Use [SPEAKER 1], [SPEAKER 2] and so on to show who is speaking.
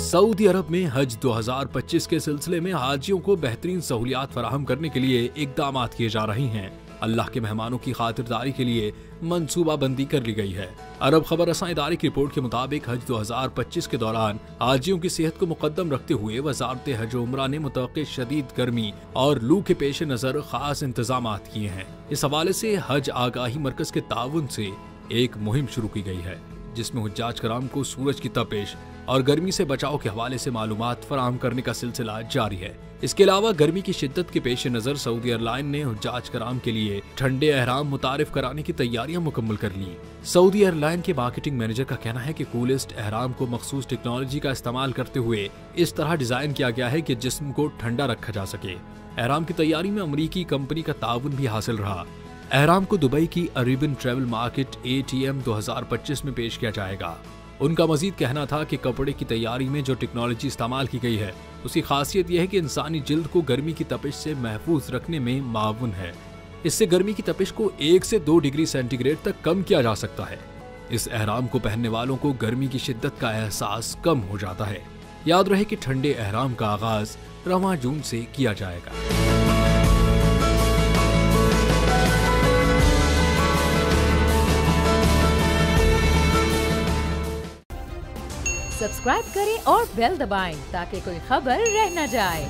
[SPEAKER 1] Saudi अरब में हज 2025 के सिलसिले में हाजियों को बेहतरीन सहूलियात फराहम करने के लिए इकदाम किए जा रहे हैं। अल्लाह के मेहमानों की खातिरदारी के लिए मंसूबाबंदी कर ली गई है। अरब खबर रसां इदारे की रिपोर्ट के मुताबिक हज 2025 के दौरान हाजियों की सेहत को मुकद्दम रखते हुए वजारत हज उम्रा ने मुतवक्किल शदीद गर्मी और लू के पेश नजर खास इंतजाम किए हैं। इस हवाले से हज आगाही मरकज के ताउन से एक मुहिम शुरू की गई है, जिसमें हुज्जाज कराम को सूरज की तपिश और गर्मी से बचाव के हवाले से मालूमात फराहम करने का सिलसिला जारी है। इसके अलावा गर्मी की शिद्दत के पेश नजर सऊदी एयरलाइन ने हुज्जाज कराम के लिए ठंडे एहराम मुतारिफ कराने की तैयारियां मुकम्मल कर ली। सऊदी एयरलाइन के मार्केटिंग मैनेजर का कहना है कि कूलेस्ट एहराम को मखसूस टेक्नोलॉजी का इस्तेमाल करते हुए इस तरह डिजाइन किया गया है कि जिस्म को ठंडा रखा जा सके। एहराम की तैयारी में अमरीकी कंपनी का ताउन भी हासिल रहा। एहराम को दुबई की अरेबियन ट्रेवल मार्केट ATM 2025 में पेश किया जाएगा। उनका मजीद कहना था कि कपड़े की तैयारी में जो टेक्नोलॉजी इस्तेमाल की गई है उसकी खासियत यह है कि इंसानी जिल्द को गर्मी की तपिश से महफूज रखने में मावन है। इससे गर्मी की तपिश को 1 से 2 डिग्री सेंटीग्रेड तक कम किया जा सकता है। इस एहराम को पहनने वालों को गर्मी की शिद्दत का एहसास कम हो जाता है। याद रहे कि ठंडे एहराम का आगाज रवां जून से किया जाएगा।
[SPEAKER 2] सब्सक्राइब करें और बेल दबाएं ताकि कोई खबर रह न जाए।